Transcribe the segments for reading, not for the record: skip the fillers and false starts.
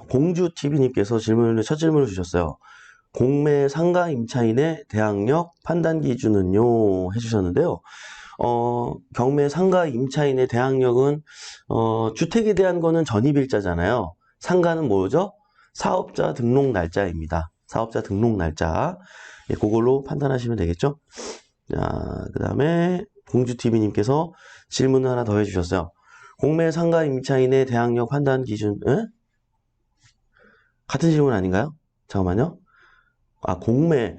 공주TV님께서 첫 질문을 주셨어요. 공매 상가 임차인의 대항력 판단 기준은요? 해주셨는데요. 경매 상가 임차인의 대항력은, 주택에 대한 거는 전입일자잖아요. 상가는 뭐죠? 사업자 등록 날짜입니다. 사업자 등록 날짜. 예, 그걸로 판단하시면 되겠죠? 자, 그 다음에 공주TV님께서 질문을 하나 더 해주셨어요. 공매 상가 임차인의 대항력 판단 기준, 에? 같은 질문 아닌가요? 잠깐만요. 공매.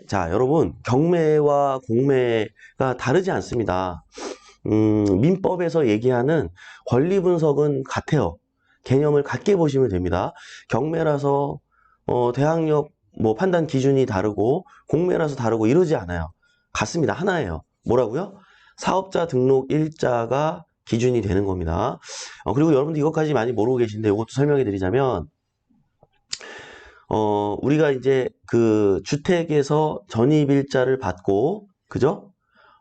자, 여러분, 경매와 공매가 다르지 않습니다. 민법에서 얘기하는 권리 분석은 같아요. 개념을 같게 보시면 됩니다. 경매라서, 대항력, 판단 기준이 다르고, 공매라서 다르고 이러지 않아요. 같습니다. 하나예요. 뭐라고요? 사업자 등록 일자가 기준이 되는 겁니다. 그리고 여러분들 이것까지 많이 모르고 계신데 이것도 설명해 드리자면, 우리가 이제 그 주택에서 전입일자를 받고, 그죠?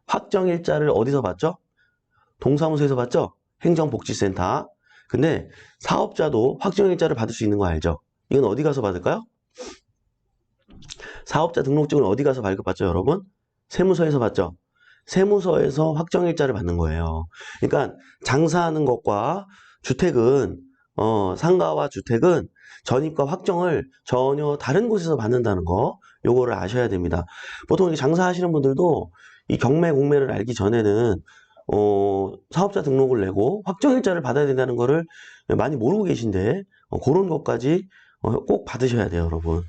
확정일자를 어디서 받죠? 동사무소에서 받죠? 행정복지센터. 근데 사업자도 확정일자를 받을 수 있는 거 알죠? 이건 어디 가서 받을까요? 사업자 등록증을 어디 가서 발급받죠, 여러분? 세무서에서 받죠? 세무서에서 확정일자를 받는 거예요. 그러니까 장사하는 것과 주택은, 상가와 주택은 전입과 확정을 전혀 다른 곳에서 받는다는 거, 요거를 아셔야 됩니다. 보통 장사하시는 분들도 이 경매, 공매를 알기 전에는, 사업자 등록을 내고 확정일자를 받아야 된다는 거를 많이 모르고 계신데, 그런 것까지 꼭 받으셔야 돼요, 여러분.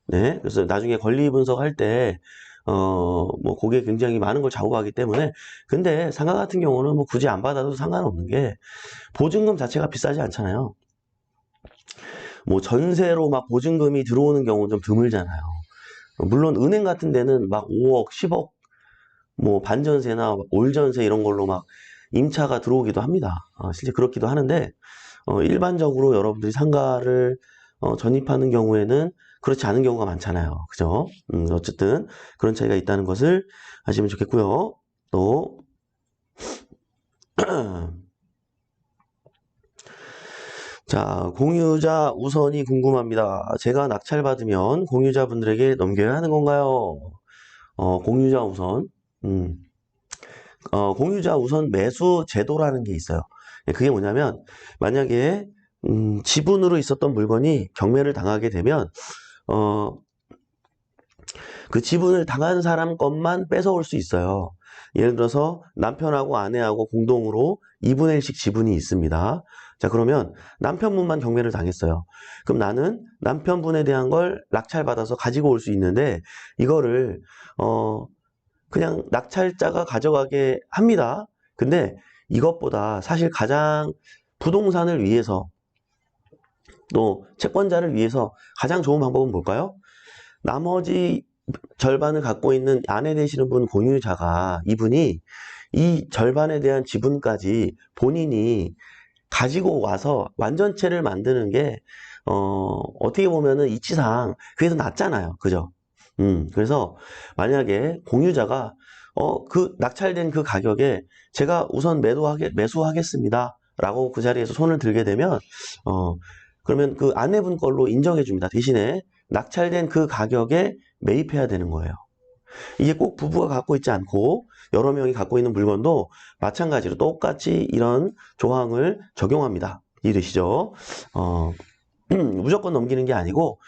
네. 그래서 나중에 권리 분석할 때, 그게 굉장히 많은 걸 좌우하기 때문에. 근데 상가 같은 경우는 굳이 안 받아도 상관없는 게, 보증금 자체가 비싸지 않잖아요. 전세로 보증금이 들어오는 경우는 좀 드물잖아요. 물론 은행 같은 데는 5억, 10억, 반전세나 올전세 이런 걸로 임차가 들어오기도 합니다. 실제 그렇기도 하는데, 일반적으로 여러분들이 상가를 전입하는 경우에는 그렇지 않은 경우가 많잖아요. 그죠? 어쨌든 그런 차이가 있다는 것을 아시면 좋겠고요. 또 자, 공유자 우선이 궁금합니다. 제가 낙찰받으면 공유자분들에게 넘겨야 하는 건가요? 공유자 우선. 공유자 우선 매수 제도라는 게 있어요. 그게 뭐냐면, 만약에, 지분으로 있었던 물건이 경매를 당하게 되면, 그 지분을 당한 사람 것만 뺏어올 수 있어요. 예를 들어서 남편하고 아내하고 공동으로 2분의 1씩 지분이 있습니다. 자, 그러면 남편분만 경매를 당했어요. 그럼 나는 남편분에 대한 걸 낙찰받아서 가지고 올 수 있는데, 이거를, 그냥 낙찰자가 가져가게 합니다. 근데 이것보다 사실 가장 부동산을 위해서, 또 채권자를 위해서 가장 좋은 방법은 뭘까요? 나머지 절반을 갖고 있는 아내 되시는 분 공유자가, 이분이 이 절반에 대한 지분까지 본인이 가지고 와서 완전체를 만드는 게, 어떻게 보면은 이치상 그게 더 낫잖아요. 그죠? 그래서 만약에 공유자가, 그 낙찰된 그 가격에 제가 우선 매수하겠습니다. 라고 그 자리에서 손을 들게 되면, 그러면 그 아내분 걸로 인정해 줍니다. 대신에 낙찰된 그 가격에 매입해야 되는 거예요. 이게 꼭 부부가 갖고 있지 않고 여러 명이 갖고 있는 물건도 마찬가지로 똑같이 이런 조항을 적용합니다. 이해되시죠? 무조건 넘기는 게 아니고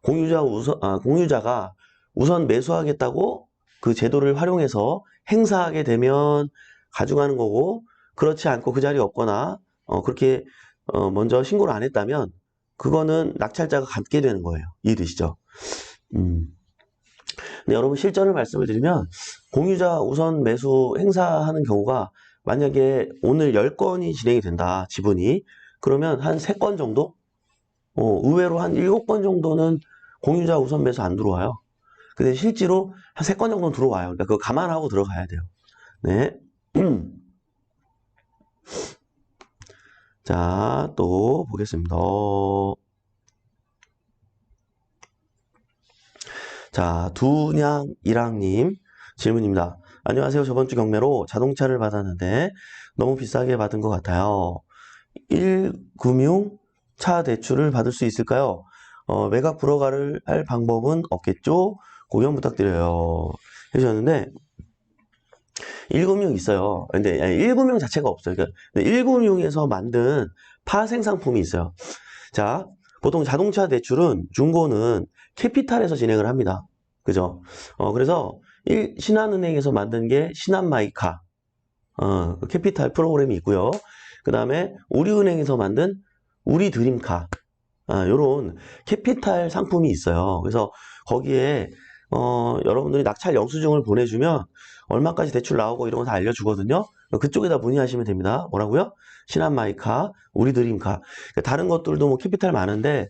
공유자가 우선 매수하겠다고 그 제도를 활용해서 행사하게 되면 가져가는 거고, 그렇지 않고 그 자리에 없거나 그렇게 먼저 신고를 안 했다면 그거는 낙찰자가 갖게 되는 거예요. 이해되시죠? 근데 여러분 실전을 말씀을 드리면, 공유자 우선 매수 행사하는 경우가 만약에 오늘 10건이 진행이 된다, 지분이. 그러면 한 3건 정도? 의외로 한 7건 정도는 공유자 우선 매수 안 들어와요. 근데 실제로 한 3건 정도는 들어와요. 그러니까 그거 감안하고 들어가야 돼요. 네. 자, 또 보겠습니다. 자, 두냥이랑님 질문입니다. 안녕하세요. 저번 주 경매로 자동차를 받았는데 너무 비싸게 받은 것 같아요. 1금융 차 대출을 받을 수 있을까요? 매각 불허가를 할 방법은 없겠죠? 고견 부탁드려요. 해주셨는데, 1금융 있어요. 근데 1금융 자체가 없어요. 그러니까 1금융에서 만든 파생 상품이 있어요. 자, 보통 자동차 대출은 중고는 캐피탈에서 진행을 합니다. 그죠? 그래서 신한은행에서 만든 게 신한마이카, 그 캐피탈 프로그램이 있고요. 그 다음에 우리은행에서 만든 우리드림카, 요런 캐피탈 상품이 있어요. 그래서 거기에 여러분들이 낙찰 영수증을 보내주면 얼마까지 대출 나오고 이런 거 다 알려주거든요. 그쪽에다 문의하시면 됩니다. 뭐라고요? 신한마이카, 우리드림카. 다른 것들도 뭐 캐피탈 많은데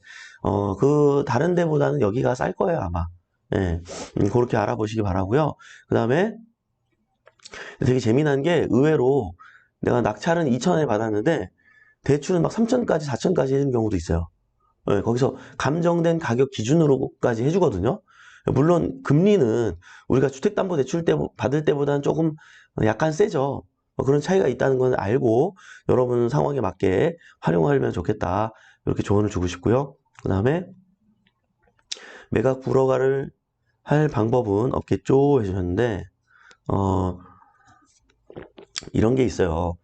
그 다른 데보다는 여기가 쌀 거예요, 아마. 예, 그렇게 알아보시기 바라고요. 그 다음에 되게 재미난 게 의외로 내가 낙찰은 2천에 받았는데 대출은 막 3천까지, 4천까지 해주는 경우도 있어요. 예, 거기서 감정된 가격 기준으로까지 해주거든요. 물론 금리는 우리가 주택담보대출 때 받을 때보다는 조금 약간 세죠. 그런 차이가 있다는 건 알고 여러분 상황에 맞게 활용하면 좋겠다. 이렇게 조언을 주고 싶고요. 그 다음에 매각 불허가를 할 방법은 없겠죠 해주셨는데 이런 게 있어요.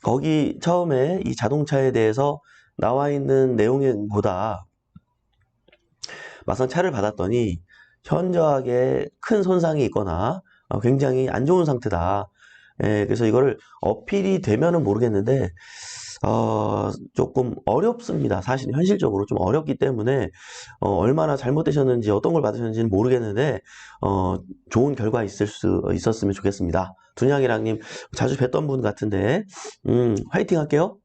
거기 처음에 이 자동차에 대해서 나와 있는 내용보다 막상 차를 받았더니 현저하게 큰 손상이 있거나 굉장히 안 좋은 상태다. 예, 그래서 이거를 어필이 되면은 모르겠는데 조금 어렵습니다. 사실 현실적으로 좀 어렵기 때문에 얼마나 잘못되셨는지 어떤 걸 받으셨는지는 모르겠는데 좋은 결과 있었으면 좋겠습니다. 둔양이랑님 자주 뵀던 분 같은데 화이팅 할게요.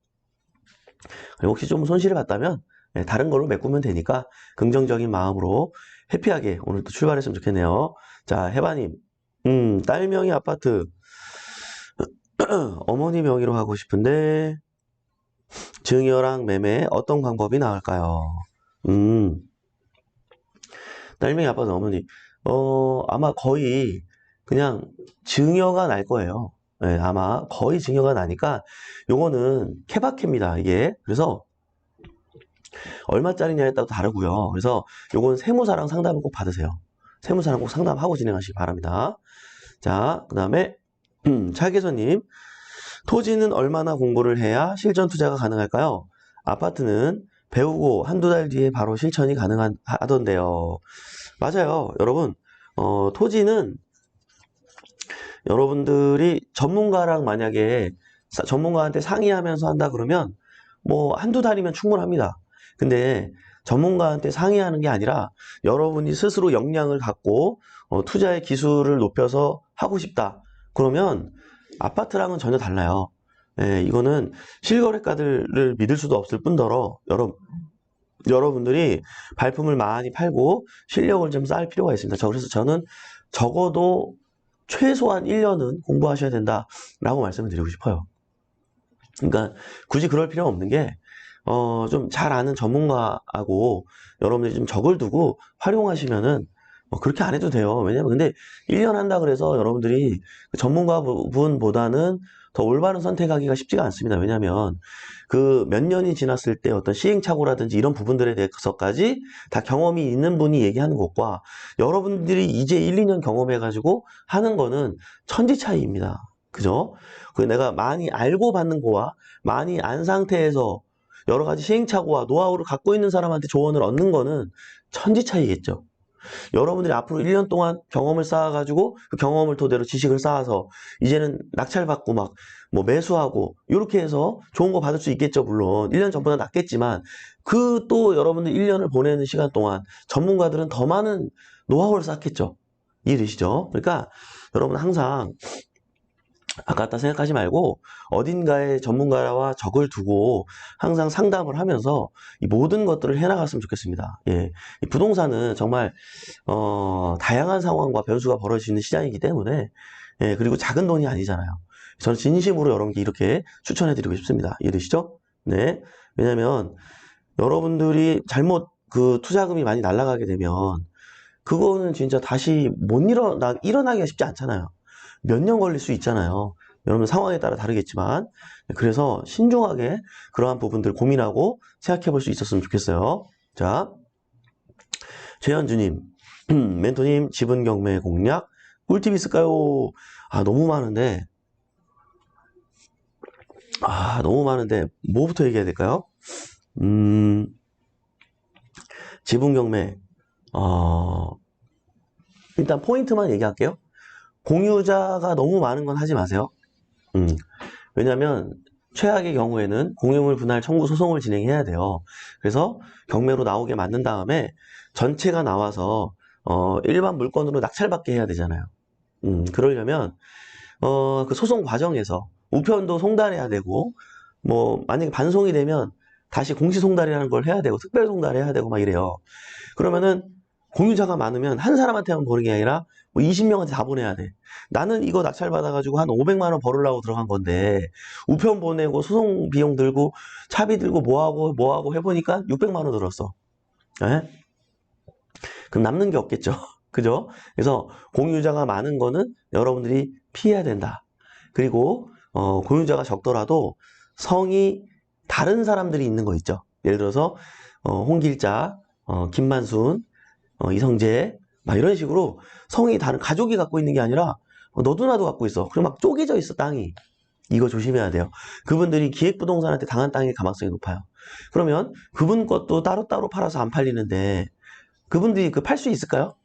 혹시 좀 손실을 봤다면 다른 걸로 메꾸면 되니까 긍정적인 마음으로 해피하게 오늘 또 출발했으면 좋겠네요. 자, 해바님, 딸 명의 아파트 어머니 명의로 하고 싶은데 증여랑 매매 어떤 방법이 나을까요? 딸 명의 아파트 어머니 아마 거의 그냥 증여가 날 거예요. 네, 아마 거의 증여가 나니까 요거는 케바케입니다. 이게 그래서 얼마짜리냐에 따라 다르고요. 그래서 요건 세무사랑 상담을 꼭 받으세요. 세무사랑 꼭 상담하고 진행하시기 바랍니다. 자, 그 다음에 차계선님, 토지는 얼마나 공부를 해야 실전 투자가 가능할까요? 아파트는 배우고 한두 달 뒤에 바로 실천이 가능하던데요. 맞아요. 여러분, 토지는 여러분들이 전문가랑 만약에 전문가한테 상의하면서 한다 그러면 뭐 한두 달이면 충분합니다. 근데 전문가한테 상의하는 게 아니라 여러분이 스스로 역량을 갖고 투자의 기술을 높여서 하고 싶다. 그러면 아파트랑은 전혀 달라요. 예, 이거는 실거래가들을 믿을 수도 없을 뿐더러 여러분들이 발품을 많이 팔고 실력을 좀 쌓을 필요가 있습니다. 그래서 저는 적어도 최소한 1년은 공부하셔야 된다라고 말씀을 드리고 싶어요. 그러니까 굳이 그럴 필요 없는 게 좀 잘 아는 전문가하고 여러분들이 좀 적을 두고 활용하시면은 그렇게 안 해도 돼요. 왜냐면 근데 1년 한다 그래서 여러분들이 그 전문가 분보다는 더 올바른 선택하기가 쉽지가 않습니다. 왜냐면 그 몇 년이 지났을 때 어떤 시행착오라든지 이런 부분들에 대해서까지 다 경험이 있는 분이 얘기하는 것과 여러분들이 이제 1, 2년 경험해가지고 하는 거는 천지 차이입니다. 그죠? 그 내가 많이 알고 받는 거와 많이 안 상태에서 여러 가지 시행착오와 노하우를 갖고 있는 사람한테 조언을 얻는 거는 천지 차이겠죠. 여러분들이 앞으로 1년 동안 경험을 쌓아가지고 그 경험을 토대로 지식을 쌓아서 이제는 낙찰받고 막 뭐 매수하고 이렇게 해서 좋은 거 받을 수 있겠죠. 물론 1년 전보다 낫겠지만 그 또 여러분들 1년을 보내는 시간 동안 전문가들은 더 많은 노하우를 쌓겠죠. 이해되시죠? 그러니까 여러분 항상 아깝다 생각하지 말고 어딘가에 전문가와 적을 두고 항상 상담을 하면서 이 모든 것들을 해나갔으면 좋겠습니다. 예. 이 부동산은 정말 다양한 상황과 변수가 벌어지는 시장이기 때문에 예, 그리고 작은 돈이 아니잖아요. 저는 진심으로 여러분께 이렇게 추천해드리고 싶습니다. 이해되시죠? 네. 왜냐면 여러분들이 잘못 그 투자금이 많이 날아가게 되면 그거는 진짜 다시 못 일어나기가 쉽지 않잖아요. 몇 년 걸릴 수 있잖아요. 여러분 상황에 따라 다르겠지만, 그래서 신중하게 그러한 부분들 고민하고 생각해 볼 수 있었으면 좋겠어요. 자, 최현주님, 멘토님, 지분 경매 공략 꿀팁 있을까요? 너무 많은데, 뭐부터 얘기해야 될까요? 지분 경매, 일단 포인트만 얘기할게요. 공유자가 너무 많은 건 하지 마세요. 왜냐면 최악의 경우에는 공유물 분할 청구 소송을 진행해야 돼요. 그래서 경매로 나오게 만든 다음에 전체가 나와서 일반 물건으로 낙찰받게 해야 되잖아요. 그러려면 그 소송 과정에서 우편도 송달해야 되고, 뭐 만약에 반송이 되면 다시 공시 송달이라는 걸 해야 되고 특별 송달해야 되고 막 이래요. 그러면은 공유자가 많으면 한 사람한테만 보는 게 아니라 뭐 20명한테 다 보내야 돼. 나는 이거 낙찰받아가지고 한 500만 원 벌으려고 들어간 건데 우편 보내고 소송 비용 들고 차비 들고 뭐하고 해보니까 600만 원 들었어. 에? 그럼 남는 게 없겠죠. 그죠? 그래서 공유자가 많은 거는 여러분들이 피해야 된다. 그리고 공유자가 적더라도 성이 다른 사람들이 있는 거 있죠. 예를 들어서 홍길자, 김만순, 이성재 막 이런 식으로 성이 다른 가족이 갖고 있는 게 아니라 너도 나도 갖고 있어. 그리고 막 쪼개져 있어, 땅이. 이거 조심해야 돼요. 그분들이 기획부동산한테 당한 땅일 가망성이 높아요. 그러면 그분 것도 따로따로 팔아서 안 팔리는데 그분들이 그 팔 수 있을까요?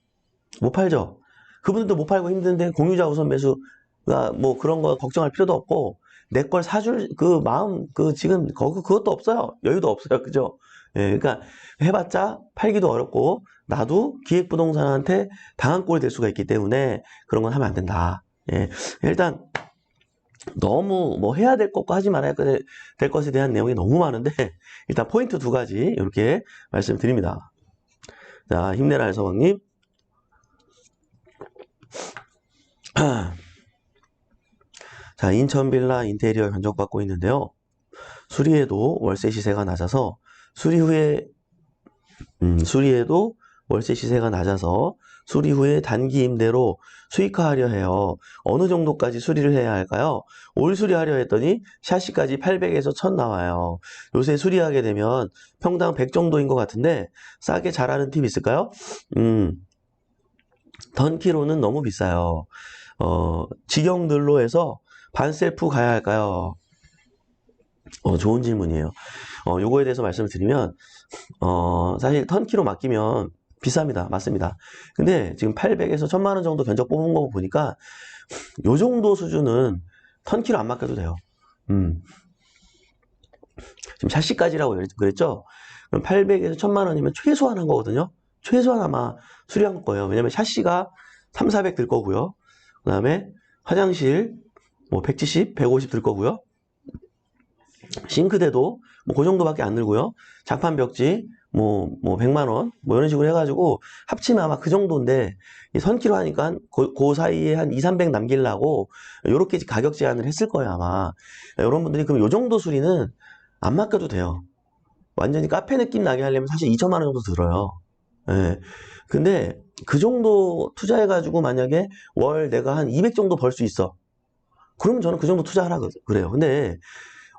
못 팔죠. 그분들도 못 팔고 힘든데 공유자 우선 매수가 뭐 그런 거 걱정할 필요도 없고 내 걸 사줄 그 마음 지금 그것도 없어요. 여유도 없어요. 그죠? 예, 그러니까 해봤자 팔기도 어렵고 나도 기획부동산한테 당한 꼴이 될 수가 있기 때문에 그런 건 하면 안 된다. 예, 일단 너무 뭐 해야 될 것과 하지 말아야 될 것에 대한 내용이 너무 많은데 일단 포인트 2가지 이렇게 말씀드립니다. 자, 힘내라 해서왕님. 자, 인천 빌라 인테리어 견적받고 있는데요. 수리해도 월세 시세가 낮아서 수리 후에 단기 임대로 수익화하려 해요. 어느 정도까지 수리를 해야 할까요? 올 수리하려 했더니 샤시까지 800에서 1000 나와요. 요새 수리하게 되면 평당 100 정도인 것 같은데 싸게 잘하는 팁 있을까요? 턴키로는 너무 비싸요. 직영들로 해서 반셀프 가야 할까요? 좋은 질문이에요. 요거에 대해서 말씀을 드리면, 사실 턴키로 맡기면 비쌉니다. 맞습니다. 근데 지금 800에서 1000만 원 정도 견적 뽑은 거 보니까 요 정도 수준은 턴키로 안 맡겨도 돼요. 지금 샤시까지라고 그랬죠? 그럼 800에서 1000만 원이면 최소한 한 거거든요. 최소한 아마 수리한 거예요. 왜냐면 샤시가 3, 400 들 거고요. 그 다음에 화장실 뭐 170, 150 들 거고요. 싱크대도 뭐 그 정도밖에 안 들고요. 장판 벽지 뭐 100만 원 뭐 이런 식으로 해가지고 합치면 아마 그 정도인데 이 선키로 하니까 그 사이에 한 2, 300 남기려고 요렇게 가격 제한을 했을 거예요 아마. 여러분들이 그럼 요 정도 수리는 안 맡겨도 돼요. 완전히 카페 느낌 나게 하려면 사실 2천만 원 정도 들어요. 예. 근데 그 정도 투자해가지고 만약에 월 내가 한 200 정도 벌 수 있어. 그러면 저는 그 정도 투자하라 그래요. 근데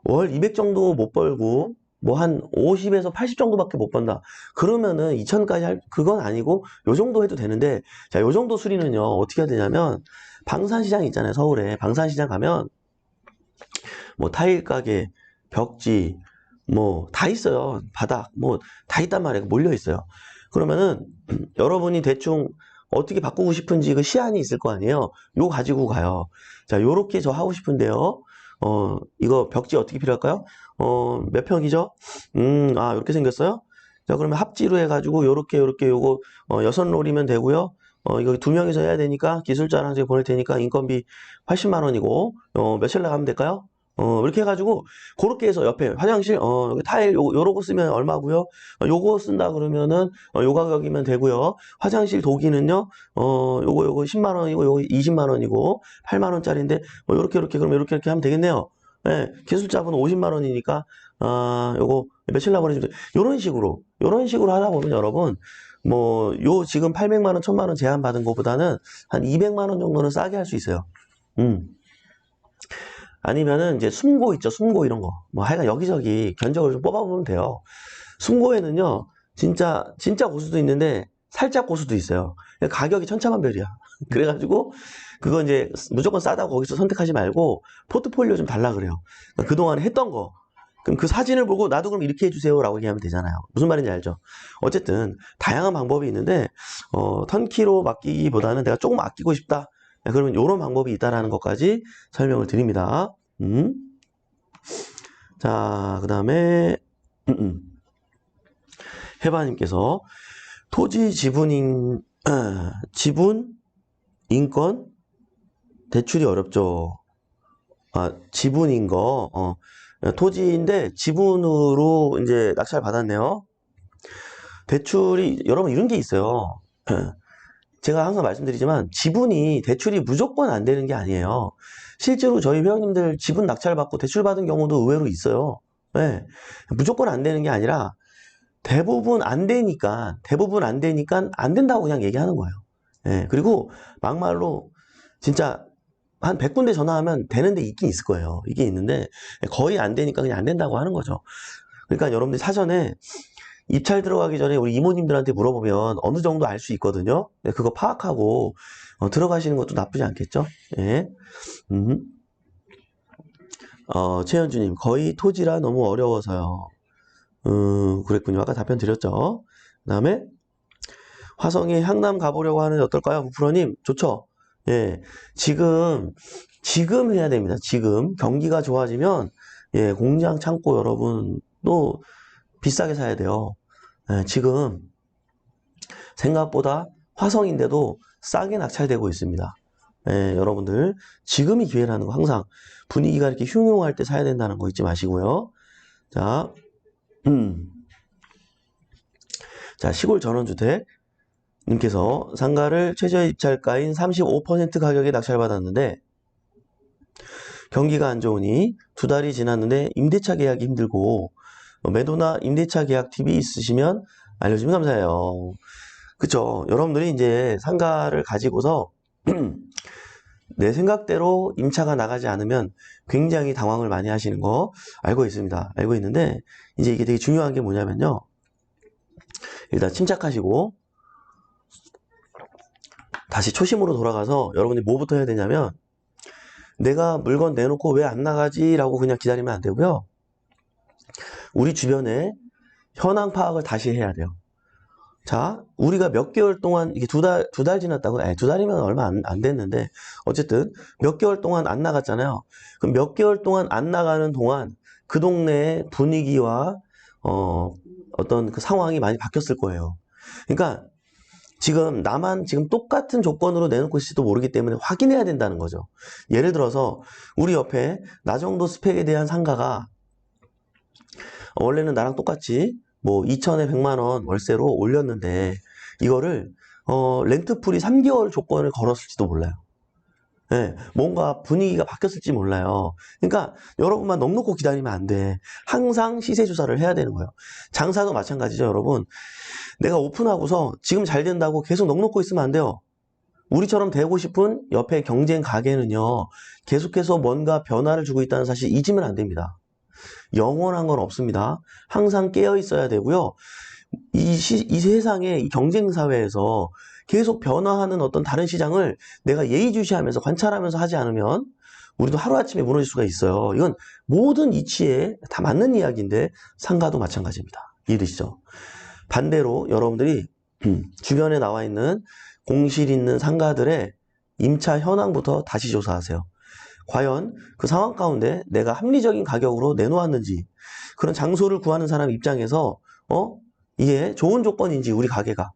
월 200 정도 못 벌고 뭐 한 50에서 80 정도밖에 못 번다. 그러면은 2천까지 그건 아니고 요 정도 해도 되는데 자, 요 정도 수리는요. 어떻게 해야 되냐면 방산시장 있잖아요. 서울에 방산시장 가면 뭐 타일 가게, 벽지 뭐 다 있어요. 바닥 뭐 다 있단 말이에요. 몰려 있어요. 그러면은 여러분이 대충 어떻게 바꾸고 싶은지 그 시안이 있을 거 아니에요. 요 가지고 가요. 자, 요렇게 저 하고 싶은데요. 이거 벽지 어떻게 필요할까요? 몇 평이죠? 요렇게 생겼어요? 자, 그러면 합지로 해가지고 요렇게 요거 6롤이면 되고요. 이거 2명이서 해야 되니까 기술자랑 제가 보낼 테니까 인건비 80만 원이고 며칠 나가면 될까요? 이렇게 해가지고 그렇게 해서 옆에 화장실 여기 타일 요러고 쓰면 얼마고요? 요거 쓴다 그러면은 요 가격이면 되고요. 화장실 도기는요. 요거 10만 원이고 요거 20만 원이고 8만 원짜리인데 요렇게 그럼 이렇게 하면 되겠네요. 네, 기술자분 50만 원이니까 요거 며칠 나버리시면 요런 식으로 하다 보면 여러분 뭐 요 지금 800만 원, 1000만 원 제한 받은 것보다는 한 200만 원 정도는 싸게 할 수 있어요. 아니면은 이제 숨고 있죠. 숨고 이런 거. 뭐 하여간 여기저기 견적을 좀 뽑아보면 돼요. 숨고에는요, 진짜 고수도 있는데 살짝 고수도 있어요. 가격이 천차만별이야. 그래가지고 그거 이제 무조건 싸다고 거기서 선택하지 말고 포트폴리오 좀 달라 그래요. 그러니까 그동안 했던 거. 그럼 그 사진을 보고 나도 그럼 이렇게 해주세요 라고 얘기하면 되잖아요. 무슨 말인지 알죠? 어쨌든 다양한 방법이 있는데 턴키로 맡기기보다는 내가 조금 아끼고 싶다. 그러면 이런 방법이 있다라는 것까지 설명을 드립니다. 자, 그 다음에 해바님께서 토지 지분, 인권, 대출이 어렵죠. 지분인 거, 토지인데 지분으로 이제 낙찰 받았네요. 대출이, 여러분 이런 게 있어요. 제가 항상 말씀드리지만 지분이 대출이 무조건 안 되는 게 아니에요. 실제로 저희 회원님들 지분 낙찰 받고 대출 받은 경우도 의외로 있어요. 네. 무조건 안 되는 게 아니라 대부분 안 되니까 안 된다고 그냥 얘기하는 거예요. 네. 그리고 막말로 진짜 한 100군데 전화하면 되는 데 있긴 있을 거예요. 이게 있는데 거의 안 되니까 그냥 안 된다고 하는 거죠. 그러니까 여러분들이 사전에 입찰 들어가기 전에 우리 이모님들한테 물어보면 어느 정도 알 수 있거든요. 네, 그거 파악하고 들어가시는 것도 나쁘지 않겠죠? 예. 최현주님, 거의 토지라 너무 어려워서요. 그랬군요. 아까 답변 드렸죠. 그 다음에 화성에 향남 가보려고 하는데 어떨까요? 부프로님, 좋죠? 예. 지금 해야 됩니다. 지금 경기가 좋아지면 예, 공장 창고 여러분 또 비싸게 사야 돼요. 예, 지금 생각보다 화성인데도 싸게 낙찰되고 있습니다. 예, 여러분들 지금이 기회라는 거 항상 분위기가 이렇게 흉흉할 때 사야 된다는 거 잊지 마시고요. 자, 자 시골 전원주택 님께서 상가를 최저 입찰가인 35% 가격에 낙찰받았는데 경기가 안 좋으니 2달이 지났는데 임대차 계약이 힘들고 매도나 임대차 계약 팁이 있으시면 알려주면 감사해요. 그쵸? 여러분들이 이제 상가를 가지고서 내 생각대로 임차가 나가지 않으면 굉장히 당황을 많이 하시는 거 알고 있습니다. 알고 있는데 이제 이게 되게 중요한 게 뭐냐면요. 일단 침착하시고 다시 초심으로 돌아가서 여러분이 뭐부터 해야 되냐면 내가 물건 내놓고 왜 안 나가지? 라고 그냥 기다리면 안 되고요. 우리 주변에 현황 파악을 다시 해야 돼요. 자, 우리가 몇 개월 동안, 이게 두 달 지났다고, 2달이면 얼마 안 됐는데, 어쨌든 몇 개월 동안 안 나갔잖아요. 그럼 몇 개월 동안 안 나가는 동안 그 동네의 분위기와, 어떤 그 상황이 많이 바뀌었을 거예요. 그러니까 지금 나만 지금 똑같은 조건으로 내놓고 있을지도 모르기 때문에 확인해야 된다는 거죠. 예를 들어서 우리 옆에 나 정도 스펙에 대한 상가가 원래는 나랑 똑같이 뭐 2천에 100만 원 월세로 올렸는데 이거를 렌트풀이 3개월 조건을 걸었을지도 몰라요. 네, 뭔가 분위기가 바뀌었을지 몰라요. 그러니까 여러분만 넋 놓고 기다리면 안 돼. 항상 시세 조사를 해야 되는 거예요. 장사도 마찬가지죠, 여러분. 내가 오픈하고서 지금 잘 된다고 계속 넋 놓고 있으면 안 돼요. 우리처럼 되고 싶은 옆에 경쟁 가게는요, 계속해서 뭔가 변화를 주고 있다는 사실 잊으면 안 됩니다. 영원한 건 없습니다. 항상 깨어 있어야 되고요. 이 세상에 이 경쟁 사회에서 계속 변화하는 어떤 다른 시장을 내가 예의주시하면서 관찰하면서 하지 않으면 우리도 하루아침에 무너질 수가 있어요. 이건 모든 이치에 다 맞는 이야기인데 상가도 마찬가지입니다. 이해되시죠? 반대로 여러분들이 주변에 나와 있는 공실 있는 상가들의 임차 현황부터 다시 조사하세요. 과연 그 상황 가운데 내가 합리적인 가격으로 내놓았는지, 그런 장소를 구하는 사람 입장에서 이게 좋은 조건인지 우리 가게가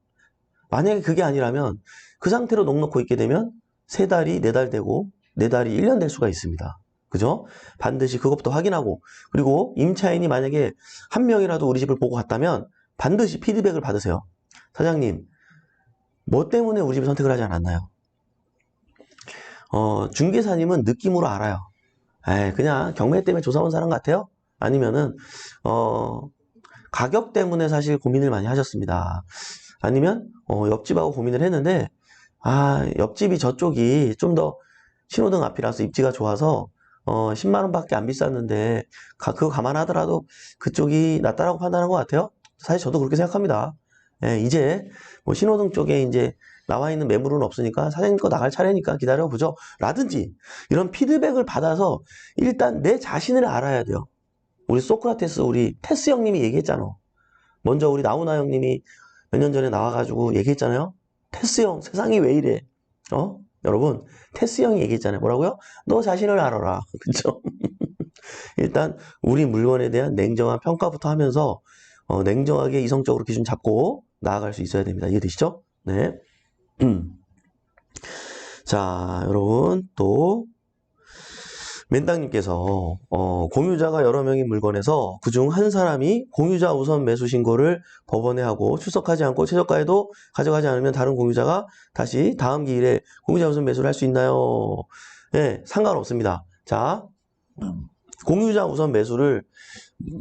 만약에 그게 아니라면 그 상태로 넋 놓고 있게 되면 3달이 4달 되고 4달이 1년 될 수가 있습니다. 그죠? 반드시 그것부터 확인하고, 그리고 임차인이 만약에 한 명이라도 우리 집을 보고 갔다면 반드시 피드백을 받으세요. 사장님, 뭐 때문에 우리 집을 선택을 하지 않았나요? 중개사님은 느낌으로 알아요. 그냥 경매 때문에 조사 온 사람 같아요? 아니면은 가격 때문에 사실 고민을 많이 하셨습니다. 아니면 옆집하고 고민을 했는데 옆집이 저쪽이 좀 더 신호등 앞이라서 입지가 좋아서 10만 원밖에 안 비쌌는데, 그거 감안하더라도 그쪽이 낫다라고 판단한 것 같아요. 사실 저도 그렇게 생각합니다. 예, 이제 뭐 신호등 쪽에 이제 나와 있는 매물은 없으니까 사장님 거 나갈 차례니까 기다려보죠. 라든지 이런 피드백을 받아서 일단 내 자신을 알아야 돼요. 우리 소크라테스, 우리 테스 형님이 얘기했잖아. 먼저 우리 나우나 형님이 몇 년 전에 나와가지고 얘기했잖아요. 테스 형, 세상이 왜 이래? 여러분, 테스 형이 얘기했잖아요. 뭐라고요? 너 자신을 알아라. 그쵸? 일단 우리 물건에 대한 냉정한 평가부터 하면서 냉정하게 이성적으로 기준 잡고 나아갈 수 있어야 됩니다. 이해되시죠? 네. 자, 여러분 또 맨땅님께서 공유자가 여러 명의 물건에서 그중 한 사람이 공유자 우선 매수 신고를 법원에 하고 출석하지 않고 최저가에도 가져가지 않으면 다른 공유자가 다시 다음 기일에 공유자 우선 매수를 할 수 있나요? 네, 상관없습니다. 자, 공유자 우선 매수를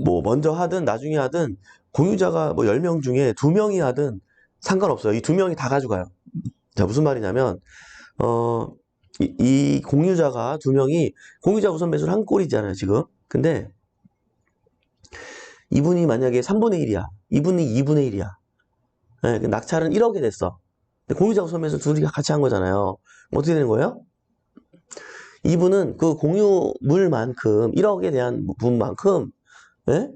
뭐 먼저 하든 나중에 하든 공유자가 뭐 10명 중에 2명이 하든 상관없어요. 이 2명이 다 가져가요. 자, 무슨 말이냐면 이 공유자가 2명이 공유자 우선 매수를 한 꼴이잖아요, 지금. 근데 이분이 만약에 3분의 1이야. 이분이 2분의 1이야. 네, 낙찰은 1억이 됐어. 근데 공유자 우선 매수 둘이 같이 한 거잖아요. 어떻게 되는 거예요? 이분은 그 공유물만큼 1억에 대한 부분만큼 예?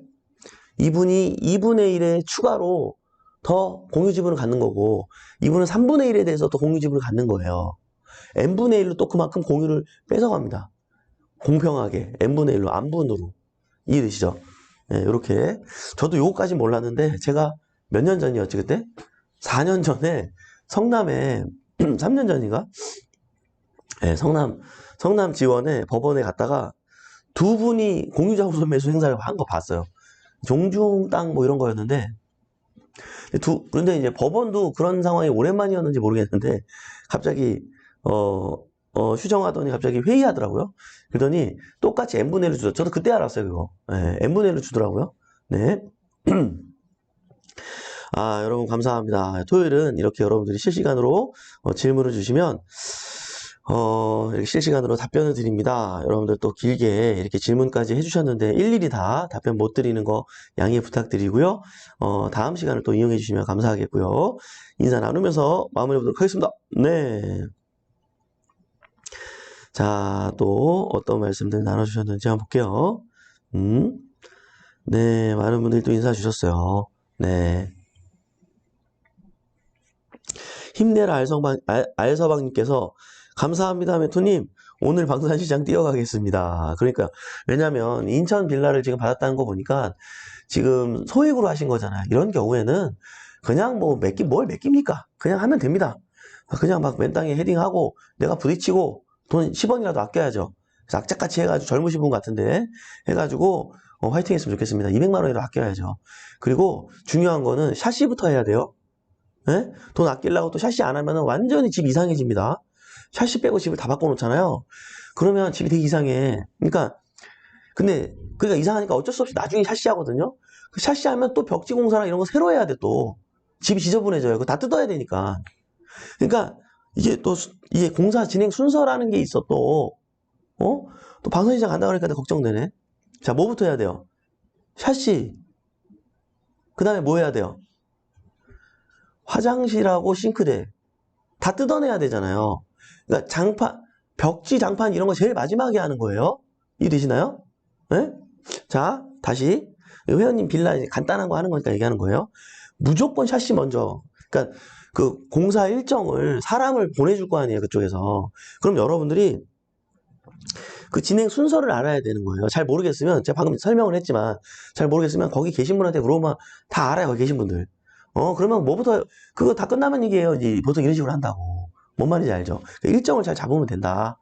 이분이 2분의 1의 추가로 더 공유 지분을 갖는 거고 이분은 3분의 1에 대해서 더 공유 지분을 갖는 거예요. n분의 1로 또 그만큼 공유를 뺏어갑니다. 공평하게 n분의 1로 안분으로. 이해되시죠? 네, 이렇게 저도 요거까지 몰랐는데 제가 몇 년 전이었지 그때? 4년 전에 성남에 3년 전인가? 네, 성남 지원에 법원에 갔다가 두 분이 공유자 우선 매수 행사를 한 거 봤어요. 종중 땅 뭐 이런 거였는데 그런데 이제 법원도 그런 상황이 오랜만이었는지 모르겠는데 갑자기 휴정하더니 갑자기 회의하더라고요. 그러더니 똑같이 n분의 1을 주죠. 저도 그때 알았어요, 그거. 네, n분의 1을 주더라고요. 네. 아, 여러분 감사합니다. 토요일은 이렇게 여러분들이 실시간으로 질문을 주시면 이렇게 실시간으로 답변을 드립니다. 여러분들 또 길게 이렇게 질문까지 해주셨는데 일일이 다 답변 못 드리는 거 양해 부탁드리고요. 다음 시간을 또 이용해 주시면 감사하겠고요. 인사 나누면서 마무리 보도록 하겠습니다. 네. 자, 또 어떤 말씀들 나눠주셨는지 한번 볼게요. 네, 많은 분들이 또 인사 주셨어요. 네. 힘내라 알서방님께서 감사합니다, 메토님. 오늘 방산시장 뛰어가겠습니다. 그러니까, 왜냐면, 인천 빌라를 지금 받았다는 거 보니까, 지금 소액으로 하신 거잖아요. 이런 경우에는, 그냥 뭐, 뭘 맡깁니까? 그냥 하면 됩니다. 그냥 막 맨 땅에 헤딩하고, 내가 부딪히고, 돈 10원이라도 아껴야죠. 그래서 악착같이 해가지고, 젊으신 분 같은데, 해가지고, 화이팅 했으면 좋겠습니다. 200만원이라도 아껴야죠. 그리고, 중요한 거는, 샤시부터 해야 돼요. 네? 돈 아끼려고 또 샤시 안 하면 완전히 집 이상해집니다. 샤시 빼고 집을 다 바꿔놓잖아요. 그러면 집이 되게 이상해. 그러니까 이상하니까 어쩔 수 없이 나중에 샤시 하거든요. 그 샤시 하면 또 벽지 공사랑 이런 거 새로 해야 돼 또. 집이 지저분해져요. 그거 다 뜯어야 되니까. 그러니까 이게 공사 진행 순서라는 게 있어 또. 또 방송시장 간다 그러니까 걱정되네. 자, 뭐부터 해야 돼요? 샤시. 그 다음에 뭐 해야 돼요? 화장실하고 싱크대 다 뜯어내야 되잖아요. 그러니까 벽지 장판 이런 거 제일 마지막에 하는 거예요. 이해되시나요? 네? 자, 다시 회원님 빌라 간단한 거 하는 거니까 얘기하는 거예요. 무조건 샤시 먼저. 그러니까 그 공사 일정을 사람을 보내줄 거 아니에요, 그쪽에서. 그럼 여러분들이 그 진행 순서를 알아야 되는 거예요. 잘 모르겠으면 제가 방금 설명을 했지만 잘 모르겠으면 거기 계신 분한테 물어보면 다 알아요, 거기 계신 분들. 그러면 뭐부터, 그거 다 끝나면 얘기해요. 이제 보통 이런 식으로 한다고. 뭔 말인지 알죠? 그러니까 일정을 잘 잡으면 된다.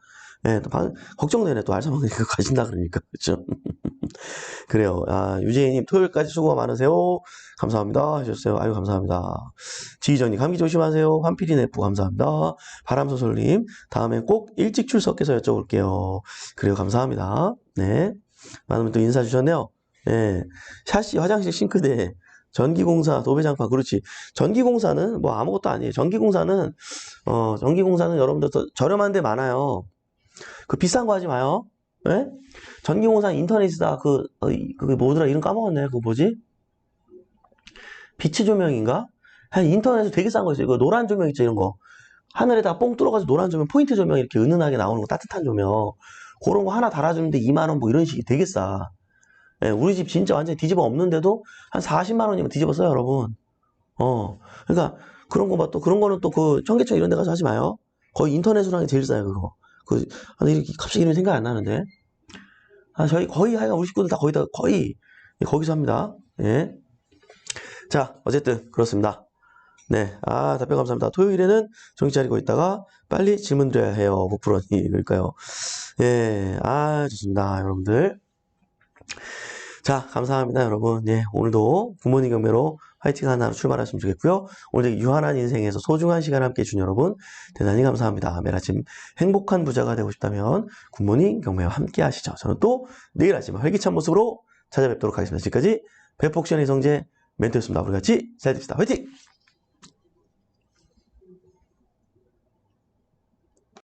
예, 또 걱정되네. 또 알사방니까 가신다 그러니까. 그렇죠? 그래요. 아, 유재희님 토요일까지 수고가 많으세요. 감사합니다. 하셨어요. 아유, 감사합니다. 지희정님 감기 조심하세요. 환필인 F 감사합니다. 바람소설님 다음에 꼭 일찍 출석해서 여쭤볼게요. 그래요. 감사합니다. 네. 많은 분들 또 인사 주셨네요. 네. 샤시, 화장실 싱크대. 전기공사, 도배장판, 그렇지. 전기공사는 뭐 아무것도 아니에요. 전기공사는 여러분들 더 저렴한 데 많아요. 그 비싼 거 하지 마요. 예? 전기공사 인터넷이다. 그게 뭐더라? 이름 까먹었네. 그거 뭐지? 빛의 조명인가? 인터넷에 되게 싼 거 있어요. 이거 노란 조명 있죠, 이런 거. 하늘에다가 뽕 뚫어가지고 노란 조명, 포인트 조명 이렇게 은은하게 나오는 거, 따뜻한 조명. 그런 거 하나 달아주는데 2만 원 뭐 이런 식이 되게 싸. 예, 우리 집 진짜 완전히 뒤집어 엎는데도 한 40만 원이면 뒤집어 써요, 여러분. 그러니까 그런 거 봐. 또 그런 거는 또 그 청계천 이런 데 가서 하지 마요. 거의 인터넷으로 하는 게 제일 싸요, 그거. 이렇게 갑자기 이름이 생각이 안 나는데. 저희 거의 하여간 우리 식구들 다 거의 거기서 합니다. 예. 자, 어쨌든 그렇습니다. 네, 답변 감사합니다. 토요일에는 정신 차리고 있다가 빨리 질문 드려야 해요. 목프로니 그러니까요. 예, 좋습니다, 여러분들. 자, 감사합니다, 여러분. 예, 오늘도 굿모닝 경매로 화이팅 하나로 출발하시면 좋겠고요. 오늘 유한한 인생에서 소중한 시간 함께 해준 여러분 대단히 감사합니다. 매일 아침 행복한 부자가 되고 싶다면 굿모닝 경매와 함께 하시죠. 저는 또 내일 아침 활기찬 모습으로 찾아뵙도록 하겠습니다. 지금까지 백폭시안의 성재 멘토였습니다. 우리 같이 잘 됩시다. 화이팅!